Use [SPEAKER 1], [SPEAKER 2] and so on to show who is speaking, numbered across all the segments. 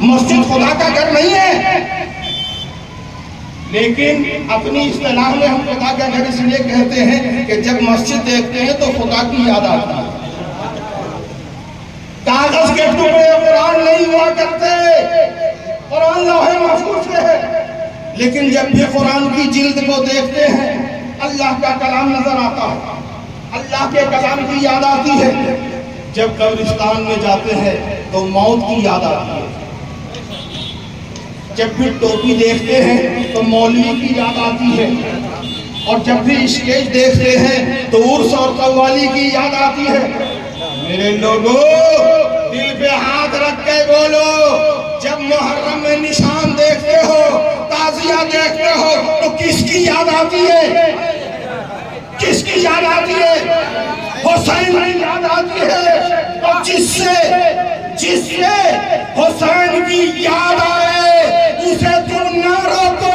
[SPEAKER 1] مسجد خدا کا گھر نہیں ہے، لیکن اپنی اصطلاح میں ہم خدا کا گھر اس لیے کہتے ہیں کہ جب مسجد دیکھتے ہیں تو خدا کی یاد آتی ہے۔ کاغذ کے ٹکڑے قرآن نہیں ہوا کرتے، قرآن لوح محفوظ میں ہے، لیکن جب بھی قرآن کی جلد کو دیکھتے ہیں اللہ کا کلام نظر آتا ہے، اللہ کے کلام کی یاد آتی ہے۔ جب قبرستان میں جاتے ہیں تو موت کی یاد آتی ہے، جب بھی ٹوپی دیکھتے ہیں تو مولوی کی یاد آتی ہے، اور جب بھی اسٹیج دیکھتے ہیں تو عرس اور قوالی کی یاد آتی ہے۔ میرے لوگوں، دل پہ ہاتھ رکھ کے بولو، جب محرم میں نشان دیکھتے ہو، تعزیہ دیکھتے ہو تو کس کی یاد آتی ہے؟ کس کی یاد آتی ہے؟ حسین کی یاد آتی ہے۔ اور جس سے حسین کی یاد آئے اسے تم نہ روکو،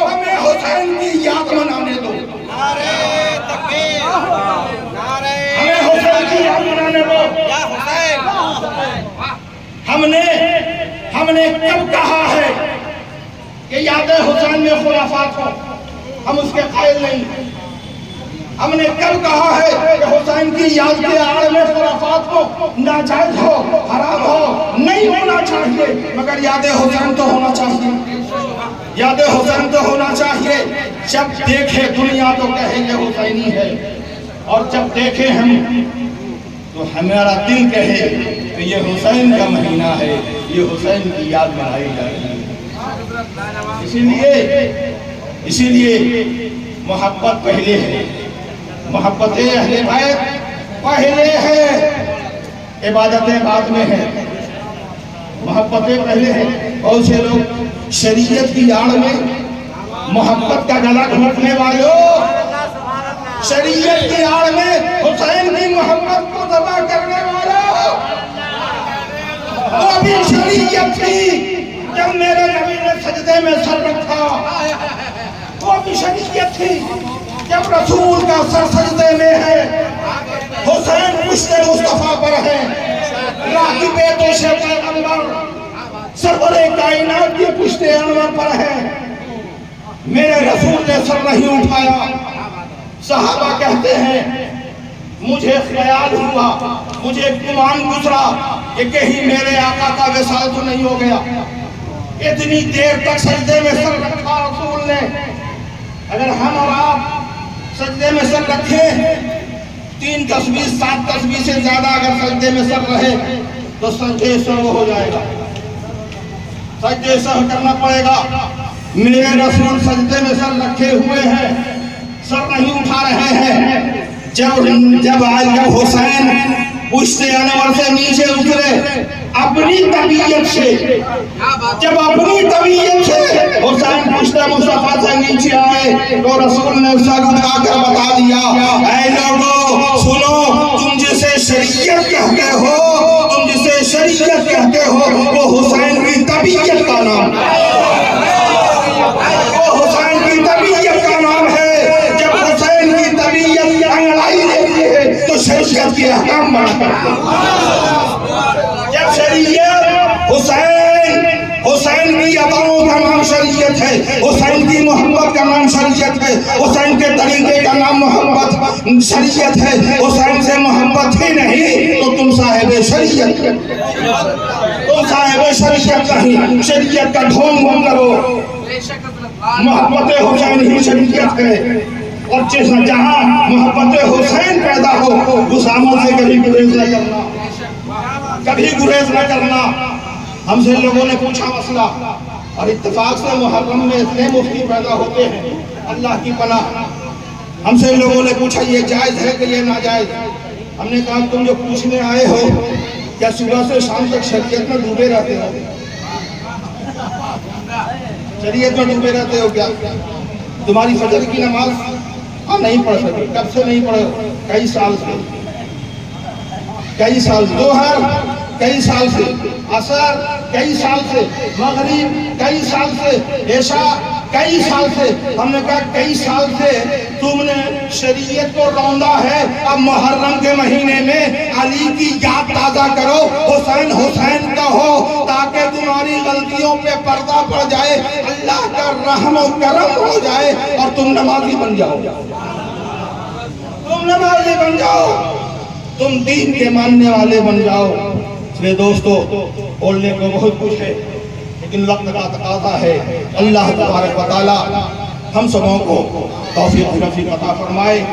[SPEAKER 1] ہمیں حسین کی یاد منانے دو۔
[SPEAKER 2] نعرہ تکبیر،
[SPEAKER 1] ہمیں حسین کی یاد منانے دو۔
[SPEAKER 2] یا حسین۔
[SPEAKER 1] ہم نے کب کہا ہے کہ یاد حسین میں خرافات ہو؟ ہم اس کے قائل نہیں ہیں۔ ہم نے کب کہا ہے کہ حسین کی یاد کے آڑ میں خرافات ہو، ناجائز ہو، حرام ہو؟ نہیں ہونا چاہیے، مگر یاد حسین تو ہونا چاہیے، یاد حسین تو ہونا چاہیے۔ جب دیکھے دنیا تو کہے یہ حسینی ہے، اور جب دیکھے ہم تو ہمارا دل کہے کہ یہ حسین کا مہینہ ہے، یہ حسین کی یاد منائی جائے گی۔ اسی لیے محبت پہلے ہے، محبت اہل بیت پہلے ہے، عبادتیں بعد میں ہیں، محبتیں پہلے ہیں۔ بہت سے لوگ شریعت کی آڑ میں محبت کا گلا گھونٹنے والوں، شریعت کی آڑ میں حسین کی محبت کو تباہ کرنے والوں، وہ بھی شریعت تھی جب میرے نبی نے سجدے میں سر رکھا، وہ بھی شریعت تھی جب رسول کا سر سجدے میں ہے، حسین پشت مصطفیٰ پر ہے، راکب دوش پیغمبر سرور کائنات کی پشت انور پر ہے۔ میرے رسول نے سر نہیں اٹھایا۔ صحابہ کہتے ہیں مجھے خیال ہوا، مجھے گمان گزرا کہ کہیں میرے آقا کا وصال تو نہیں ہو گیا۔ اتنی دیر تک سجدے میں سر رکھا رسول نے۔ اگر ہم اور آپ سجدے میں سر رکھیں، 3 تسبیح 7 تسبیح سے زیادہ اگر سجدے میں سر رہے تو سجدے سہو ہو جائے گا، سجدے سہو کرنا پڑے گا۔ میرے رسول سجدے میں سر رکھے ہوئے ہیں، سر نہیں اٹھا رہے ہیں۔ جب حسین پشت انور سے نیچے اترے، اپنی طبیعت سے، جب اپنی طبیعت سے حسین پشت مصطفیٰ سے نیچے آئے تو رسول نے سر اٹھا کر بتا دیا، اے لوگو سنو، تم جسے شریعت کہتے ہو، تم جسے شریعت کہتے ہو، وہ حسین کی طبیعت کا نام ہے، وہ حسین کی طبیعت کا نام ہے۔ جب حسین کی طبیعت انگڑائی دیتی ہے تو شریعت کے احکام بناتا ہے۔ جب شریعت حسین کی عطاؤں کا نام شریعت ہے، حسین کی محبت کا نام شریعت ہے، حسین کے طریقے کا نام محبت شریعت ہے۔ حسین سے محبت ہی نہیں تو تم صاحب شریعت، تم صاحب شریعت نہیں، شریعت کا ڈھونگ بند کرو۔ محبت حسین ہی شریعت ہے، اور جہاں محبت حسین پیدا ہو اس عمل سے کبھی گریز نہ کرنا، کبھی گریز نہ کرنا۔ ہم سے لوگوں نے پوچھا مسئلہ، اور اتفاق سے محرم میں اتنے مفتی پیدا ہوتے ہیں، اللہ کی پناہ۔ ہم سے لوگوں نے پوچھا یہ جائز ہے کہ یہ ناجائز؟ ہم نے کہا تم جو پوچھنے آئے ہو کیا صبح سے شام تک شریعت میں ڈوبے رہتے ہو؟ شریعت میں ڈوبے رہتے ہو کیا؟ تمہاری فجر کی نماز نہیں پڑھ سکے، کب سے نہیں پڑھے؟ کئی سال سے، کئی سال سے، ظہر کئی سال سے، عصر کئی سال سے، مغرب کئی سال سے، عشاء کئی سال سے۔ ہم نے کہا کئی سال سے تم نے شریعت کو روندا ہے، اب محرم کے مہینے میں علی کی یاد تازہ کرو، حسین حسین کہو، تاکہ تمہاری غلطیوں پہ پردہ پڑ جائے، اللہ کا رحم و کرم ہو جائے اور تم نمازی بن جاؤ، تم نمازی بن جاؤ، تم دین کے ماننے والے بن جاؤ۔ اس لیے دوستو بولنے کو بہت کچھ ہے لیکن وقت کا تقاضا ہے۔ اللہ تبارک و تعالی ہم سبوں کو توفیق عطا فرمائے۔